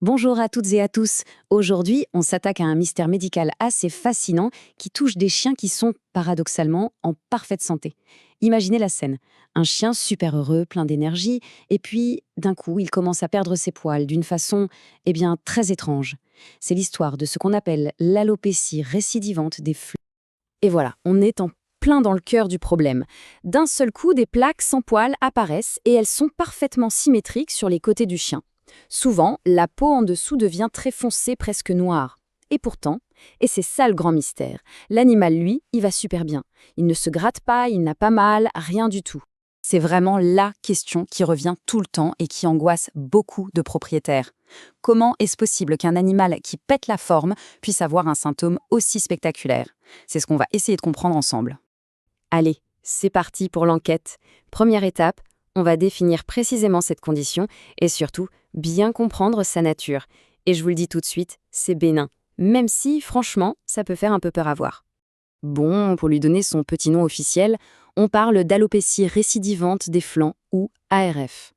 Bonjour à toutes et à tous. Aujourd'hui, on s'attaque à un mystère médical assez fascinant qui touche des chiens qui sont, paradoxalement, en parfaite santé. Imaginez la scène. Un chien super heureux, plein d'énergie, et puis, d'un coup, il commence à perdre ses poils d'une façon, très étrange. C'est l'histoire de ce qu'on appelle l'alopécie récidivante des flux. Et voilà, on est en plein dans le cœur du problème. D'un seul coup, des plaques sans poils apparaissent et elles sont parfaitement symétriques sur les côtés du chien. Souvent, la peau en dessous devient très foncée, presque noire. Et pourtant, et c'est ça le grand mystère, l'animal, lui, il va super bien. Il ne se gratte pas, il n'a pas mal, rien du tout. C'est vraiment la question qui revient tout le temps et qui angoisse beaucoup de propriétaires. Comment est-ce possible qu'un animal qui pète la forme puisse avoir un symptôme aussi spectaculaire? C'est ce qu'on va essayer de comprendre ensemble. Allez, c'est parti pour l'enquête. Première étape, on va définir précisément cette condition et surtout bien comprendre sa nature. Et je vous le dis tout de suite, c'est bénin, même si, franchement, ça peut faire un peu peur à voir. Bon, pour lui donner son petit nom officiel, on parle d'alopécie récidivante des flancs ou ARF.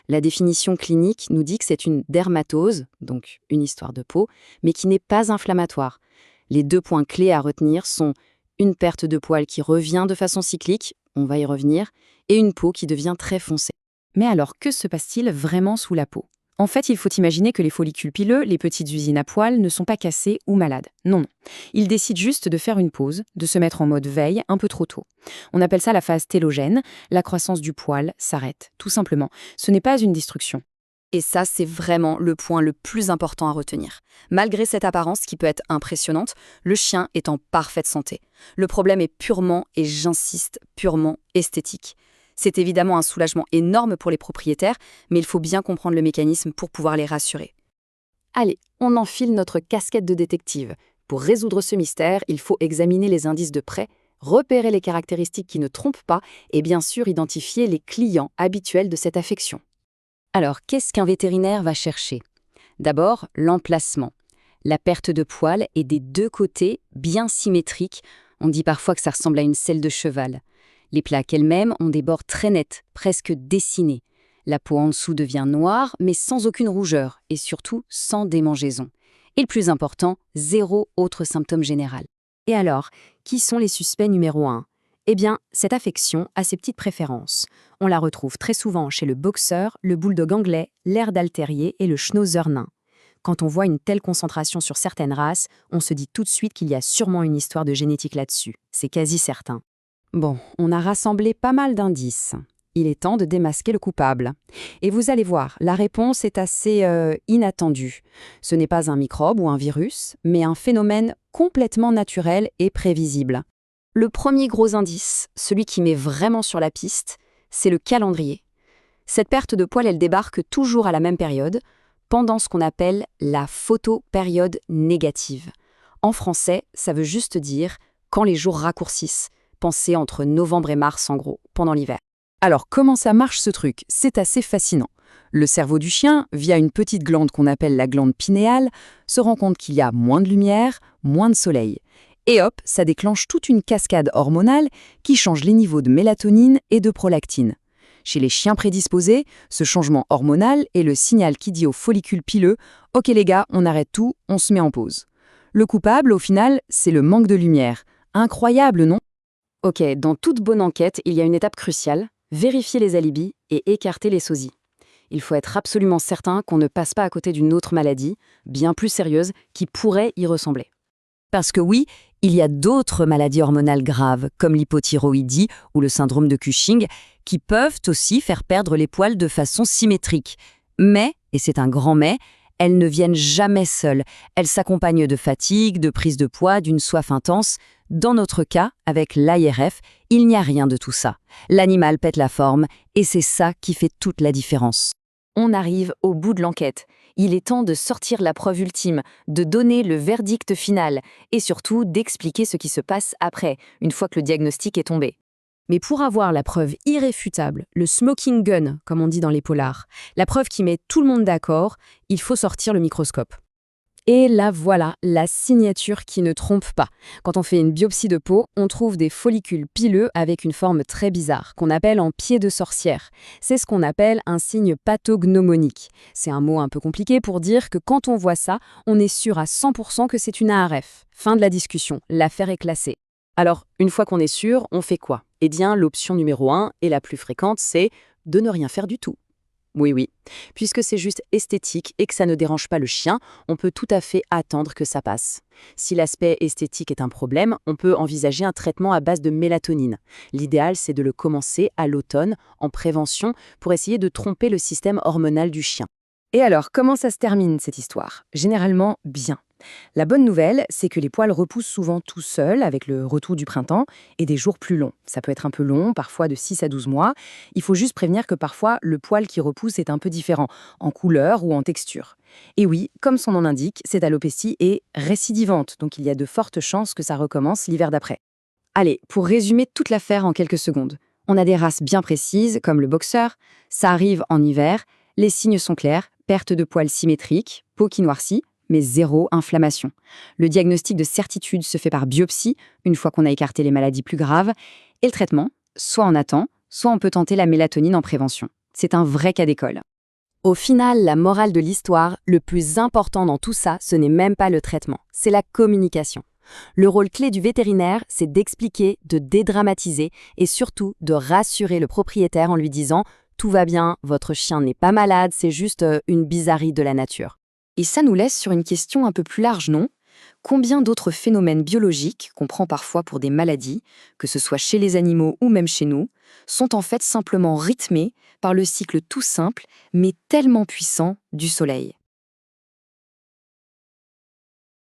La définition clinique nous dit que c'est une dermatose, donc une histoire de peau, mais qui n'est pas inflammatoire. Les deux points clés à retenir sont une perte de poils qui revient de façon cyclique, on va y revenir, et une peau qui devient très foncée. Mais alors, que se passe-t-il vraiment sous la peau? En fait, il faut imaginer que les follicules pileux, les petites usines à poils, ne sont pas cassés ou malades. Non, non. Ils décident juste de faire une pause, de se mettre en mode veille un peu trop tôt. On appelle ça la phase télogène. La croissance du poil s'arrête, tout simplement. Ce n'est pas une destruction. Et ça, c'est vraiment le point le plus important à retenir. Malgré cette apparence qui peut être impressionnante, le chien est en parfaite santé. Le problème est purement, et j'insiste, purement esthétique. C'est évidemment un soulagement énorme pour les propriétaires, mais il faut bien comprendre le mécanisme pour pouvoir les rassurer. Allez, on enfile notre casquette de détective. Pour résoudre ce mystère, il faut examiner les indices de près, repérer les caractéristiques qui ne trompent pas et bien sûr identifier les clients habituels de cette affection. Alors, qu'est-ce qu'un vétérinaire va chercher? D'abord, l'emplacement. La perte de poils est des deux côtés, bien symétrique. On dit parfois que ça ressemble à une selle de cheval. Les plaques elles-mêmes ont des bords très nets, presque dessinés. La peau en dessous devient noire, mais sans aucune rougeur, et surtout sans démangeaison. Et le plus important, zéro autre symptôme général. Et alors, qui sont les suspects numéro 1? Eh bien, cette affection a ses petites préférences. On la retrouve très souvent chez le boxeur, le bulldog anglais, l'Airedale terrier et le schnauzer nain. Quand on voit une telle concentration sur certaines races, on se dit tout de suite qu'il y a sûrement une histoire de génétique là-dessus. C'est quasi certain. Bon, on a rassemblé pas mal d'indices. Il est temps de démasquer le coupable. Et vous allez voir, la réponse est assez inattendue. Ce n'est pas un microbe ou un virus, mais un phénomène complètement naturel et prévisible. Le premier gros indice, celui qui met vraiment sur la piste, c'est le calendrier. Cette perte de poils, elle débarque toujours à la même période, pendant ce qu'on appelle la photopériode négative. En français, ça veut juste dire quand les jours raccourcissent. Pensez entre novembre et mars en gros, pendant l'hiver. Alors, comment ça marche ce truc? C'est assez fascinant. Le cerveau du chien, via une petite glande qu'on appelle la glande pinéale, se rend compte qu'il y a moins de lumière, moins de soleil. Et hop, ça déclenche toute une cascade hormonale qui change les niveaux de mélatonine et de prolactine. Chez les chiens prédisposés, ce changement hormonal est le signal qui dit aux follicules pileux « Ok les gars, on arrête tout, on se met en pause ». Le coupable, au final, c'est le manque de lumière. Incroyable, non? Ok, dans toute bonne enquête, il y a une étape cruciale, vérifier les alibis et écarter les sosies. Il faut être absolument certain qu'on ne passe pas à côté d'une autre maladie, bien plus sérieuse, qui pourrait y ressembler. Parce que oui, il y a d'autres maladies hormonales graves, comme l'hypothyroïdie ou le syndrome de Cushing, qui peuvent aussi faire perdre les poils de façon symétrique. Mais, et c'est un grand mais, elles ne viennent jamais seules. Elles s'accompagnent de fatigue, de prise de poids, d'une soif intense. Dans notre cas, avec l'ARF, il n'y a rien de tout ça. L'animal pète la forme, et c'est ça qui fait toute la différence. On arrive au bout de l'enquête. Il est temps de sortir la preuve ultime, de donner le verdict final, et surtout d'expliquer ce qui se passe après, une fois que le diagnostic est tombé. Mais pour avoir la preuve irréfutable, le smoking gun, comme on dit dans les polars, la preuve qui met tout le monde d'accord, il faut sortir le microscope. Et là voilà, la signature qui ne trompe pas. Quand on fait une biopsie de peau, on trouve des follicules pileux avec une forme très bizarre, qu'on appelle en pied de sorcière. C'est ce qu'on appelle un signe pathognomonique. C'est un mot un peu compliqué pour dire que quand on voit ça, on est sûr à 100% que c'est une ARF. Fin de la discussion, l'affaire est classée. Alors, une fois qu'on est sûr, on fait quoi? Eh bien, l'option numéro 1, et la plus fréquente, c'est de ne rien faire du tout. Oui. Puisque c'est juste esthétique et que ça ne dérange pas le chien, on peut tout à fait attendre que ça passe. Si l'aspect esthétique est un problème, on peut envisager un traitement à base de mélatonine. L'idéal, c'est de le commencer à l'automne, en prévention, pour essayer de tromper le système hormonal du chien. Et alors, comment ça se termine cette histoire? Généralement, bien. La bonne nouvelle, c'est que les poils repoussent souvent tout seuls avec le retour du printemps et des jours plus longs. Ça peut être un peu long, parfois de 6 à 12 mois. Il faut juste prévenir que parfois, le poil qui repousse est un peu différent, en couleur ou en texture. Et oui, comme son nom l'indique, cette alopécie est récidivante, donc il y a de fortes chances que ça recommence l'hiver d'après. Allez, pour résumer toute l'affaire en quelques secondes. On a des races bien précises, comme le boxer, ça arrive en hiver, les signes sont clairs, perte de poils symétrique, peau qui noircit, mais zéro inflammation. Le diagnostic de certitude se fait par biopsie, une fois qu'on a écarté les maladies plus graves, et le traitement, soit on attend, soit on peut tenter la mélatonine en prévention. C'est un vrai cas d'école. Au final, la morale de l'histoire, le plus important dans tout ça, ce n'est même pas le traitement, c'est la communication. Le rôle clé du vétérinaire, c'est d'expliquer, de dédramatiser et surtout de rassurer le propriétaire en lui disant « Tout va bien, votre chien n'est pas malade, c'est juste une bizarrerie de la nature ». Et ça nous laisse sur une question un peu plus large, non? Combien d'autres phénomènes biologiques, qu'on prend parfois pour des maladies, que ce soit chez les animaux ou même chez nous, sont en fait simplement rythmés par le cycle tout simple, mais tellement puissant, du soleil?